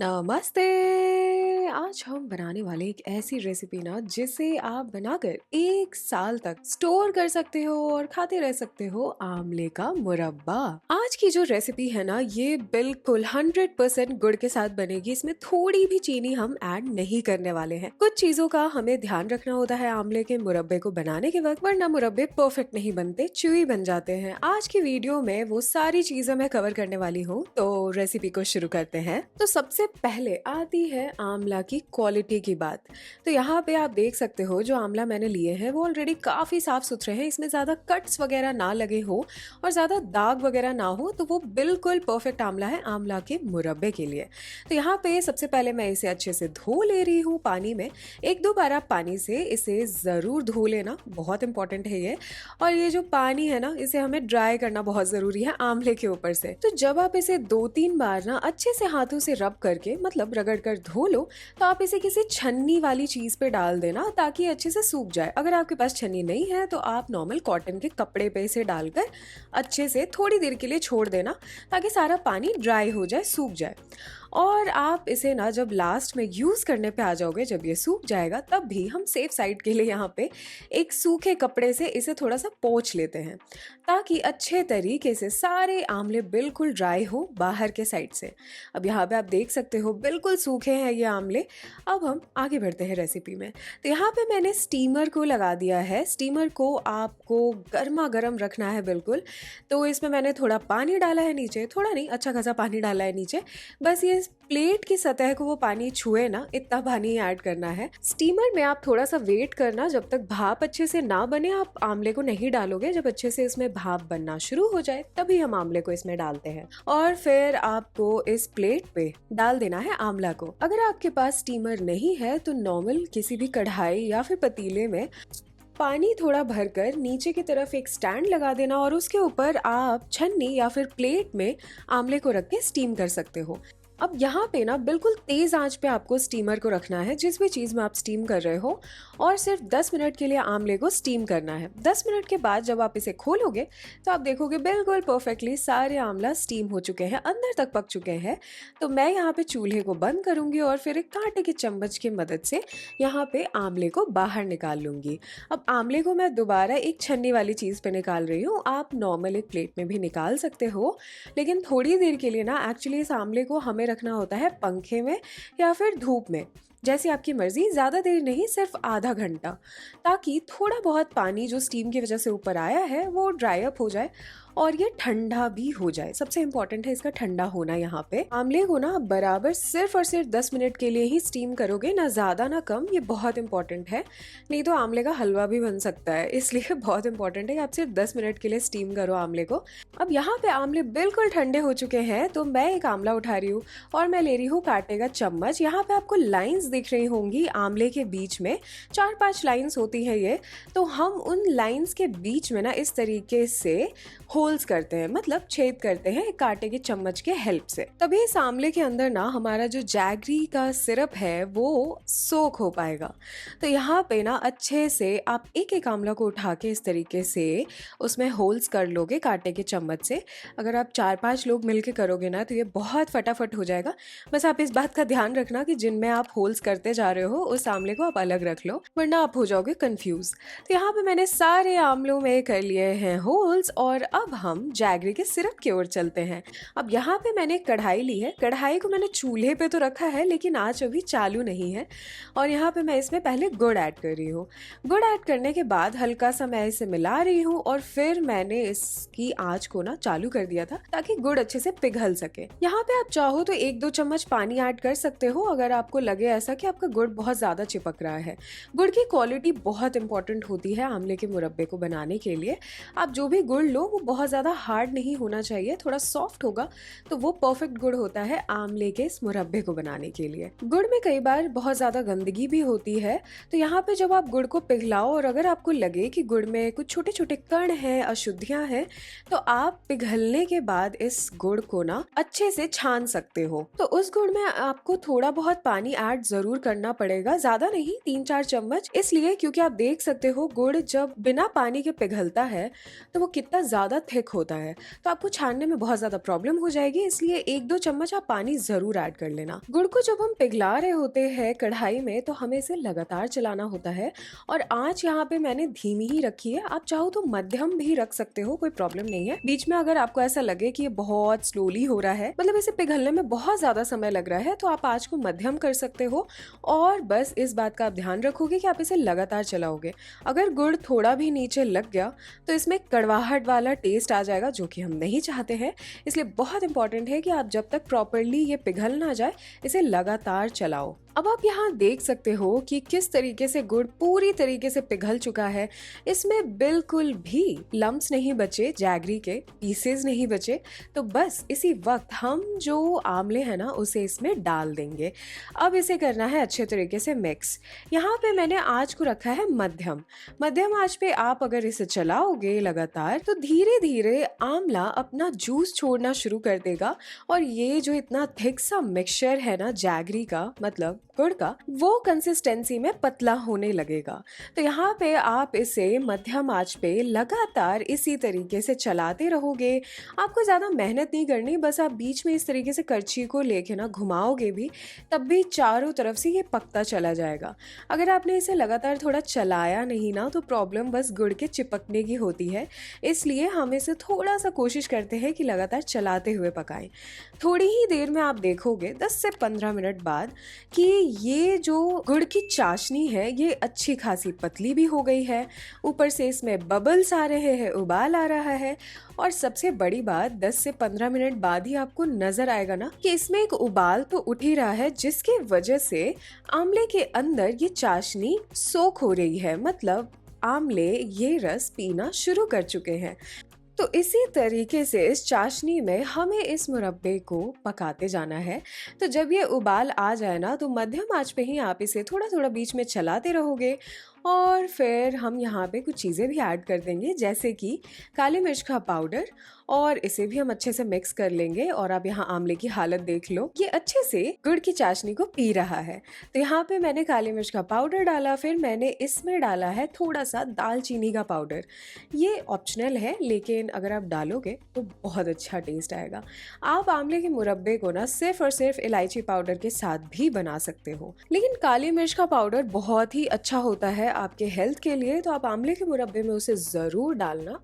नमस्ते। आज हम बनाने वाले एक ऐसी रेसिपी ना जिसे आप बनाकर 1 साल तक स्टोर कर सकते हो और खाते रह सकते हो, आमले का मुरब्बा। आज की जो रेसिपी है ना, ये बिल्कुल 100% गुड़ के साथ बनेगी। इसमें थोड़ी भी चीनी हम ऐड नहीं करने वाले हैं। कुछ चीजों का हमें ध्यान रखना होता है आमले के मुरब्बे को बनाने के वक्त, वरना मुरब्बे परफेक्ट नहीं बनते, चुई बन जाते हैं। आज की वीडियो में वो सारी चीजें मैं कवर करने वाली हूँ, तो रेसिपी को शुरू करते हैं। तो सबसे पहले आती है आंवला की क्वालिटी की बात। तो यहाँ पे आप देख सकते हो जो आंवला मैंने लिए हैं वो ऑलरेडी काफ़ी साफ सुथरे हैं। इसमें ज़्यादा कट्स वगैरह ना लगे हो और ज़्यादा दाग वगैरह ना हो, तो वो बिल्कुल परफेक्ट आंवला है आंवला के मुरब्बे के लिए। तो यहाँ पे सबसे पहले मैं इसे अच्छे से धो ले रही हूँ पानी में। 1-2 बार आप पानी से इसे ज़रूर धो लेना, बहुत इंपॉर्टेंट है ये। और ये जो पानी है ना, इसे हमें ड्राई करना बहुत ज़रूरी है आंवले के ऊपर से। तो जब आप इसे 2-3 बार ना अच्छे से हाथों से रब करके, मतलब रगड़ कर धो लो, तो आप इसे किसी छन्नी वाली चीज पे डाल देना ताकि अच्छे से सूख जाए। अगर आपके पास छन्नी नहीं है तो आप नॉर्मल कॉटन के कपड़े पे इसे डालकर अच्छे से थोड़ी देर के लिए छोड़ देना ताकि सारा पानी ड्राई हो जाए, सूख जाए। और आप इसे ना जब लास्ट में यूज़ करने पे आ जाओगे, जब ये सूख जाएगा, तब भी हम सेफ साइड के लिए यहाँ पे एक सूखे कपड़े से इसे थोड़ा सा पोंछ लेते हैं ताकि अच्छे तरीके से सारे आंवले बिल्कुल ड्राई हो बाहर के साइड से। अब यहाँ पे आप देख सकते हो बिल्कुल सूखे हैं ये आंवले। अब हम आगे बढ़ते हैं रेसिपी में। तो यहाँ पे मैंने स्टीमर को लगा दिया है। स्टीमर को आपको गर्मा गर्म रखना है बिल्कुल। तो इसमें मैंने थोड़ा पानी डाला है नीचे, थोड़ा नहीं, अच्छा खासा पानी डाला है नीचे। बस ये प्लेट की सतह को वो पानी छुए ना, इतना पानी ऐड करना है। स्टीमर में आप थोड़ा सा वेट करना, जब तक भाप अच्छे से ना बने आप आंवले को नहीं डालोगे। जब अच्छे से इसमें भाप बनना शुरू हो जाए तभी हम आंवले को इसमें डालते हैं और फिर आपको इस प्लेट पे डाल देना है आंवला को। अगर आपके पास स्टीमर नहीं है तो नॉर्मल किसी भी कढ़ाई या फिर पतीले में पानी थोड़ा भरकर नीचे की तरफ एक स्टैंड लगा देना और उसके ऊपर आप छन्नी या फिर प्लेट में आंवले को रख के स्टीम कर सकते हो। अब यहाँ पे ना बिल्कुल तेज आंच पे आपको स्टीमर को रखना है, जिस भी चीज़ में आप स्टीम कर रहे हो, और सिर्फ 10 मिनट के लिए आंवले को स्टीम करना है। 10 मिनट के बाद जब आप इसे खोलोगे तो आप देखोगे बिल्कुल परफेक्टली सारे आंवला स्टीम हो चुके हैं, अंदर तक पक चुके हैं। तो मैं यहाँ पे चूल्हे को बंद करूँगी और फिर एक कांटे के चम्मच की मदद से यहाँ पे आंवले को बाहर निकाल लूँगी। अब आंवले को मैं दोबारा एक छन्नी वाली चीज़ पे निकाल रही हूँ। आप नॉर्मल एक प्लेट में भी निकाल सकते हो, लेकिन थोड़ी देर के लिए ना एक्चुअली इस आंवले को हमें रखना होता है पंखे में या फिर धूप में, जैसी आपकी मर्जी। ज़्यादा देर नहीं, सिर्फ आधा घंटा, ताकि थोड़ा बहुत पानी जो स्टीम की वजह से ऊपर आया है वो ड्राई अप हो जाए और ये ठंडा भी हो जाए। सबसे इम्पॉर्टेंट है इसका ठंडा होना। यहाँ पे आंवले को ना बराबर सिर्फ और सिर्फ 10 मिनट के लिए ही स्टीम करोगे, ना ज़्यादा ना कम। ये बहुत इंपॉर्टेंट है, नहीं तो आंवले का हलवा भी बन सकता है। इसलिए बहुत इंपॉर्टेंट है कि आप सिर्फ 10 मिनट के लिए स्टीम करो आंवले को। अब यहाँ पे आंवले बिल्कुल ठंडे हो चुके हैं, तो मैं एक आंवला उठा रही हूँ और मैं ले रही हूँ कांटे का चम्मच। यहाँ पे आपको लाइंस दिख रही होंगी आंवले के बीच में, 4-5 लाइंस होती है ये। तो हम उन लाइंस के बीच में ना इस तरीके से होल्स करते हैं, मतलब छेद करते हैं कांटे के चम्मच के हेल्प से। तभी इस आंवले के अंदर ना हमारा जो जैगरी का सिरप है वो सोख हो पाएगा। तो यहाँ पे ना अच्छे से आप एक एक आंवला को उठा के इस तरीके से उसमें होल्स कर लोगे कांटे के चम्मच से। अगर आप 4-5 लोग मिलके करोगे ना तो ये बहुत फटाफट हो जाएगा। बस आप इस बात का ध्यान रखना कि जिनमें आप होल्स करते जा रहे हो उस आंवले को आप अलग रख लो, वरना आप हो जाओगे कंफ्यूज। तो यहाँ पे मैंने सारे आंवलों में कर लिए हैं होल्स और अब हम जैगरी के सिरप की ओर चलते हैं। अब यहाँ पे मैंने कढ़ाई ली है। कढ़ाई को मैंने चूल्हे पे तो रखा है, लेकिन आँच अभी चालू नहीं है। और यहाँ पे मैं इसमें पहले गुड़ ऐड कर रही हूँ। गुड़ ऐड करने के बाद हल्का सा मैं इसे मिला रही हूँ और फिर मैंने इसकी आँच को ना चालू कर दिया था ताकि गुड़ अच्छे से पिघल सके। यहाँ पे आप चाहो तो 1-2 चम्मच पानी ऐड कर सकते हो अगर आपको लगे ऐसा कि आपका गुड़ बहुत ज़्यादा चिपक रहा है। गुड़ की क्वालिटी बहुत इंपॉर्टेंट होती है आंवले के मुरब्बे को बनाने के लिए। आप जो भी गुड़ लो वो बहुत ज़्यादा हार्ड नहीं होना चाहिए, थोड़ा सॉफ्ट होगा तो वो परफेक्ट गुड़ होता है आंवले के इस मुरब्बे को बनाने के लिए। गुड़ में कई बार बहुत ज़्यादा गंदगी भी होती है, तो यहाँ पे जब आप गुड़ को पिघलाओ और अगर आपको लगे कि गुड़ में कुछ छोटे छोटे कण हैं, अशुद्धियाँ हैं, तो आप पिघलने के बाद इस गुड़ को ना अच्छे से छान सकते हो। तो उस गुड़ में आपको थोड़ा बहुत पानी ऐड जरूर करना पड़ेगा, ज्यादा नहीं, 3-4 चम्मच। इसलिए क्योंकि आप देख सकते हो गुड़ जब बिना पानी के पिघलता है तो वो कितना ज्यादा थिक होता है, तो आपको छानने में बहुत ज़्यादा प्रॉब्लम हो जाएगी, इसलिए 1-2 चम्मच आप पानी ज़रूर ऐड कर लेना। गुड़ को जब हम पिघला रहे होते हैं कढ़ाई में तो हमें इसे लगातार चलाना होता है और आँच यहाँ पे मैंने धीमी ही रखी है। आप चाहो तो मध्यम भी रख सकते हो, कोई प्रॉब्लम नहीं है। बीच में अगर आपको ऐसा लगे कि ये बहुत स्लोली हो रहा है, मतलब इसे पिघलने में बहुत ज़्यादा समय लग रहा है, तो आप आँच को मध्यम कर सकते हो और बस इस बात का आप ध्यान रखोगे कि आप इसे लगातार चलाओगे। अगर गुड़ थोड़ा भी नीचे लग गया तो इसमें कड़वाहट वाला टेस्ट आ जाएगा, जो कि हम नहीं चाहते हैं। इसलिए बहुत इंपॉर्टेंट है कि आप जब तक प्रॉपरली ये पिघल ना जाए इसे लगातार चलाओ। अब आप यहाँ देख सकते हो कि किस तरीके से गुड़ पूरी तरीके से पिघल चुका है। इसमें बिल्कुल भी लम्प्स नहीं बचे, जैगरी के पीसेस नहीं बचे। तो बस इसी वक्त हम जो आमले हैं ना उसे इसमें डाल देंगे। अब इसे करना है अच्छे तरीके से मिक्स। यहाँ पे मैंने आँच को रखा है मध्यम। मध्यम आँच पे आप अगर इसे चलाओगे लगातार तो धीरे धीरे आमला अपना जूस छोड़ना शुरू कर देगा और ये जो इतना थिक सा मिक्सचर है ना जैगरी का, मतलब गुड़ का, वो कंसिस्टेंसी में पतला होने लगेगा। तो यहाँ पे आप इसे मध्यम आंच पे लगातार इसी तरीके से चलाते रहोगे। आपको ज़्यादा मेहनत नहीं करनी, बस आप बीच में इस तरीके से करछी को लेके ना घुमाओगे भी, तब भी चारों तरफ से ये पकता चला जाएगा। अगर आपने इसे लगातार थोड़ा चलाया नहीं ना तो प्रॉब्लम बस गुड़ के चिपकने की होती है। इसलिए हम इसे थोड़ा सा कोशिश करते हैं कि लगातार चलाते हुए पकाएं। थोड़ी ही देर में आप देखोगे 10 से 15 मिनट बाद कि ये जो गुड़ की चाशनी है ये अच्छी खासी पतली भी हो गई है। ऊपर से इसमें बबल्स आ रहे हैं, उबाल आ रहा है और सबसे बड़ी बात 10 से 15 मिनट बाद ही आपको नजर आएगा ना कि इसमें एक उबाल तो उठ ही रहा है, जिसके वजह से आमले के अंदर ये चाशनी सोख हो रही है, मतलब आमले ये रस पीना शुरू कर चुके हैं। तो इसी तरीके से इस चाशनी में हमें इस मुरब्बे को पकाते जाना है। तो जब ये उबाल आ जाए ना तो मध्यम आंच पे ही आप इसे थोड़ा थोड़ा बीच में चलाते रहोगे और फिर हम यहाँ पे कुछ चीज़ें भी ऐड कर देंगे, जैसे कि काली मिर्च का पाउडर, और इसे भी हम अच्छे से मिक्स कर लेंगे। और आप यहाँ आमले की हालत देख लो, ये अच्छे से गुड़ की चाशनी को पी रहा है। तो यहाँ पे मैंने काली मिर्च का पाउडर डाला, फिर मैंने इसमें डाला है थोड़ा सा दालचीनी का पाउडर। ये ऑप्शनल है, लेकिन अगर आप डालोगे तो बहुत अच्छा टेस्ट आएगा। आप आमले के मुरब्बे को ना सिर्फ और सिर्फ इलायची पाउडर के साथ भी बना सकते हो, लेकिन काली मिर्च का पाउडर बहुत ही अच्छा होता है आपके हेल्थ के लिए, तो आप आमले के मुरब्बे में उसे ज़रूर डालना।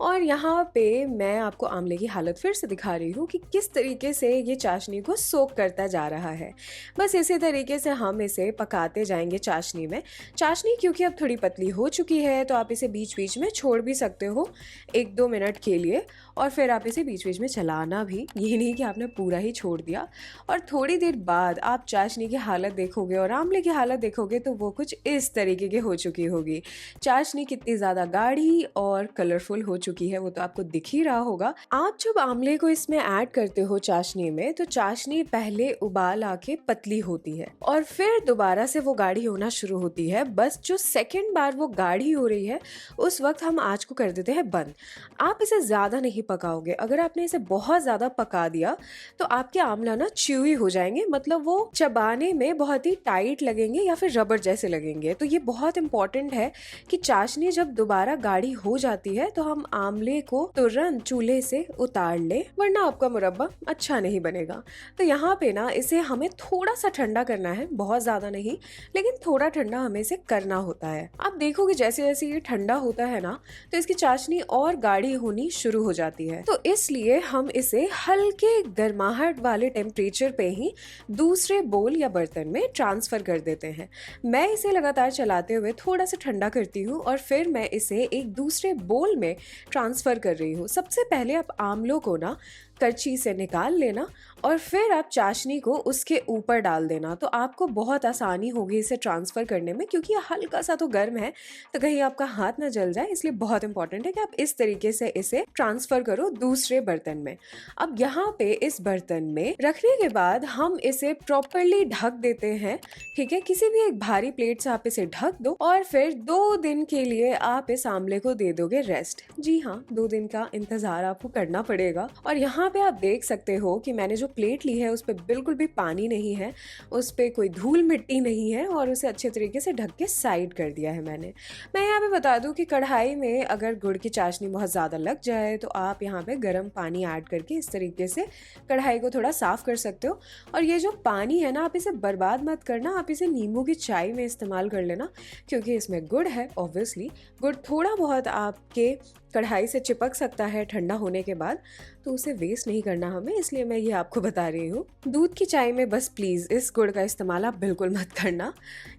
और यहाँ पे मैं आपको आमले की हालत फिर से दिखा रही हूँ कि किस तरीके से ये चाशनी को सोक करता जा रहा है। बस इसी तरीके से हम इसे पकाते जाएंगे चाशनी में। चाशनी क्योंकि अब थोड़ी पतली हो चुकी है तो आप इसे बीच बीच में छोड़ भी सकते हो 1-2 मिनट के लिए, और फिर आप इसे बीच बीच में चलाना भी, ये नहीं कि आपने पूरा ही छोड़ दिया। और थोड़ी देर बाद आप चाशनी की हालत देखोगे और आमले की हालत देखोगे तो वो कुछ इस तरीके की हो चुकी होगी। चाशनी कितनी ज़्यादा गाढ़ी और कलरफुल हो चुकी है वो तो आपको दिख ही रहा होगा। आप जब आमले को इसमें ऐड करते हो चाशनी में, तो चाशनी पहले उबाल आके पतली होती है और फिर दोबारा से वो गाढ़ी होना शुरू होती है। बस जो सेकंड बार वो गाढ़ी हो रही है उस वक्त हम आँच को कर देते हैं बंद। आप इसे ज़्यादा नहीं पकाओगे। अगर आपने इसे बहुत ज़्यादा पका दिया तो आपके आमला ना च्यूई हो जाएंगे, मतलब वो चबाने में बहुत ही टाइट लगेंगे या फिर रबर जैसे लगेंगे। तो ये बहुत इंपॉर्टेंट है कि चाशनी जब दोबारा गाढ़ी हो जाती है तो हम आमले को तुरंत चूल्हे से उतार ले, वरना आपका मुरब्बा अच्छा नहीं बनेगा। तो यहाँ पे ना इसे हमें थोड़ा सा ठंडा करना है, बहुत ज्यादा नहीं, लेकिन थोड़ा ठंडा हमें इसे करना होता है। आप देखोगे जैसे जैसे ये ठंडा होता है ना तो इसकी चाशनी और गाढ़ी होनी शुरू हो जाती है। तो इसलिए हम इसे हल्के गर्माहट वाले टेम्परेचर पे ही दूसरे बोल या बर्तन में ट्रांसफर कर देते हैं। मैं इसे लगातार चलाते हुए थोड़ा सा ठंडा करती हूँ और फिर मैं इसे एक दूसरे बोल में ट्रांसफर कर रही हूँ। सबसे पहले आप आमलों को ना करछी से निकाल लेना और फिर आप चाशनी को उसके ऊपर डाल देना, तो आपको बहुत आसानी होगी इसे ट्रांसफ़र करने में, क्योंकि ये हल्का सा तो गर्म है तो कहीं आपका हाथ ना जल जाए। इसलिए बहुत इंपॉर्टेंट है कि आप इस तरीके से इसे ट्रांसफ़र करो दूसरे बर्तन में। अब यहाँ पे इस बर्तन में रखने के बाद हम इसे प्रॉपरली ढक देते हैं, ठीक है। किसी भी एक भारी प्लेट से आप इसे ढक दो और फिर 2 दिन के लिए आप इस आमले को दे दोगे रेस्ट। जी हाँ, 2 दिन का इंतजार आपको करना पड़ेगा। और यहाँ यहाँ पे आप देख सकते हो कि मैंने जो प्लेट ली है उस पे बिल्कुल भी पानी नहीं है, उस पे कोई धूल मिट्टी नहीं है और उसे अच्छे तरीके से ढक के साइड कर दिया है मैंने। मैं यहाँ पे बता दूँ कि कढ़ाई में अगर गुड़ की चाशनी बहुत ज़्यादा लग जाए तो आप यहाँ पे गर्म पानी ऐड करके इस तरीके से कढ़ाई को थोड़ा साफ़ कर सकते हो। और ये जो पानी है ना, आप इसे बर्बाद मत करना, आप इसे नींबू की चाय में इस्तेमाल कर लेना, क्योंकि इसमें गुड़ है। ऑब्वियसली गुड़ थोड़ा बहुत आपके कढ़ाई से चिपक सकता है ठंडा होने के बाद, तो उसे वेस्ट नहीं करना हमें, इसलिए मैं ये आपको बता रही हूँ। दूध की चाय में बस प्लीज़ इस गुड़ का इस्तेमाल आप बिल्कुल मत करना।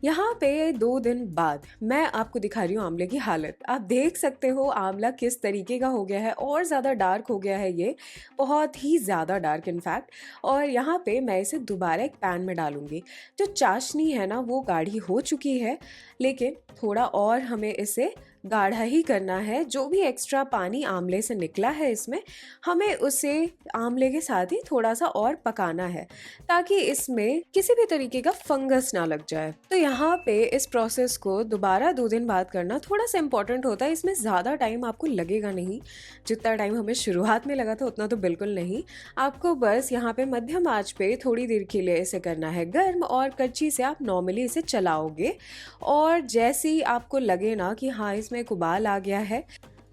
यहाँ पे 2 दिन बाद मैं आपको दिखा रही हूँ आंवले की हालत। आप देख सकते हो आंवला किस तरीके का हो गया है, और ज़्यादा डार्क हो गया है, ये बहुत ही ज़्यादा डार्क इनफैक्ट। और यहाँ पे मैं इसे दोबारा एक पैन में डालूंगी। जो चाशनी है ना वो गाढ़ी हो चुकी है, लेकिन थोड़ा और हमें इसे गाढ़ा ही करना है। जो भी एक्स्ट्रा पानी आंवले से निकला है इसमें, हमें उसे आंवले के साथ ही थोड़ा सा और पकाना है, ताकि इसमें किसी भी तरीके का फंगस ना लग जाए। तो यहाँ पे इस प्रोसेस को दोबारा 2 दिन बाद करना थोड़ा सा इम्पोर्टेंट होता है। इसमें ज़्यादा टाइम आपको लगेगा नहीं, जितना टाइम हमें शुरुआत में लगा था उतना तो बिल्कुल नहीं। आपको बस यहाँ पे मध्यम आंच पे थोड़ी देर के लिए इसे करना है गर्म, और कच्ची से आप नॉर्मली इसे चलाओगे, और जैसे ही आपको लगे ना कि हाँ इसमें एक उबाल आ गया है,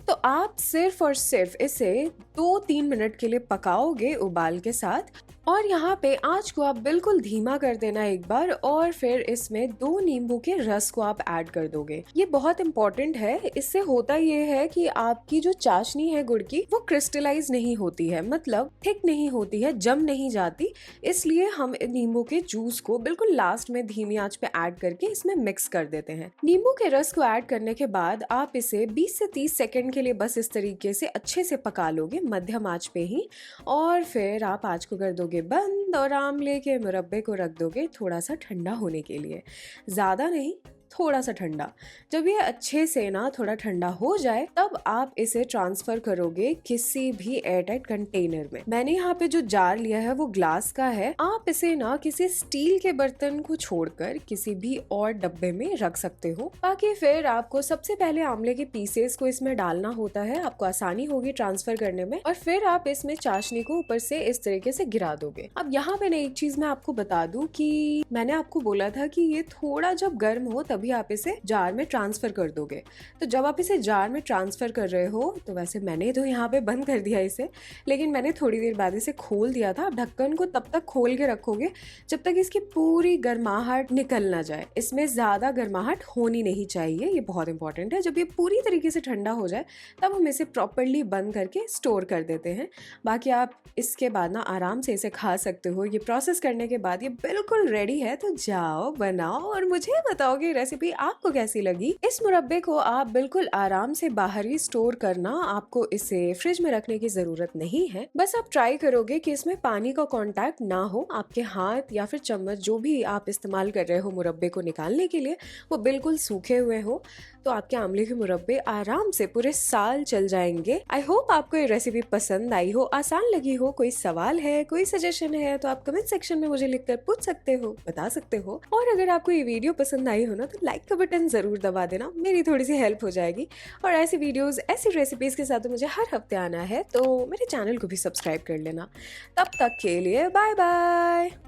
तो आप सिर्फ और सिर्फ इसे 2-3 मिनट के लिए पकाओगे उबाल के साथ। और यहाँ पे आंच को आप बिल्कुल धीमा कर देना एक बार, और फिर इसमें 2 नींबू के रस को आप ऐड कर दोगे। ये बहुत इंपॉर्टेंट है। इससे होता ये है कि आपकी जो चाशनी है गुड़ की, वो क्रिस्टलाइज नहीं होती है, मतलब थिक नहीं होती है, जम नहीं जाती। इसलिए हम नींबू के जूस को बिल्कुल लास्ट में धीमी आंच पे ऐड करके इसमें मिक्स कर देते हैं। नींबू के रस को ऐड करने के बाद आप इसे 20 से 30 सेकेंड के लिए बस इस तरीके से अच्छे से पका लोगे मध्यम आंच पे ही, और फिर आप आंच को कर दोगे बंद, और आंवले के मुरब्बे को रख दोगे थोड़ा सा ठंडा होने के लिए। ज़्यादा नहीं, थोड़ा सा ठंडा। जब ये अच्छे से ना थोड़ा ठंडा हो जाए, तब आप इसे ट्रांसफर करोगे किसी भी एयरटाइट कंटेनर में। मैंने यहाँ पे जो जार लिया है वो ग्लास का है। आप इसे ना किसी स्टील के बर्तन को छोड़कर किसी भी और डब्बे में रख सकते हो, ताकि फिर आपको सबसे पहले आंवले के पीसेस को इसमें डालना होता है, आपको आसानी होगी ट्रांसफर करने में, और फिर आप इसमें चाशनी को ऊपर से इस तरीके से गिरा दोगे। अब यहाँ पे ना एक चीज मैं आपको बता दूं कि मैंने आपको बोला था कि ये थोड़ा जब गर्म हो तभी आप इसे जार में ट्रांसफर कर दोगे। तो जब आप इसे जार में ट्रांसफर कर रहे हो, तो वैसे मैंने तो यहाँ पे बंद कर दिया इसे, लेकिन मैंने थोड़ी देर बाद इसे खोल दिया था। आप ढक्कन को तब तक खोल के रखोगे जब तक इसकी पूरी गर्माहट निकल ना जाए। इसमें ज्यादा गर्माहट होनी नहीं चाहिए, ये बहुत इंपॉर्टेंट है। जब ये पूरी तरीके से ठंडा हो जाए, तब हम इसे प्रॉपरली बंद करके स्टोर कर देते हैं। बाकी आप इसके बाद ना आराम से इसे खा सकते हो। ये प्रोसेस करने के बाद ये बिल्कुल रेडी है। तो जाओ बनाओ और मुझे बताओगे रेसिपी आपको कैसी लगी। इस मुरब्बे को आप बिल्कुल आराम से बाहर ही स्टोर करना, आपको इसे फ्रिज में रखने की जरूरत नहीं है। बस आप ट्राई करोगे कि इसमें पानी का कांटेक्ट ना हो, आपके हाथ या फिर चम्मच जो भी आप इस्तेमाल कर रहे हो मुरब्बे को निकालने के लिए, वो बिल्कुल सूखे हुए हो, तो आपके आंवले के मुरब्बे आराम से पूरे साल चल जाएंगे। आई होप आपको ये रेसिपी पसंद आई हो, आसान लगी हो। कोई सवाल है, कोई सजेशन है, तो आप कमेंट सेक्शन में मुझे लिखकर पूछ सकते हो, बता सकते हो। और अगर आपको ये वीडियो पसंद आई हो ना, तो लाइक का बटन जरूर दबा देना, मेरी थोड़ी सी हेल्प हो जाएगी। और ऐसी वीडियोस, ऐसी रेसिपीज के साथ तो मुझे हर हफ्ते आना है, तो मेरे चैनल को भी सब्सक्राइब कर लेना। तब तक के लिए बाय बाय।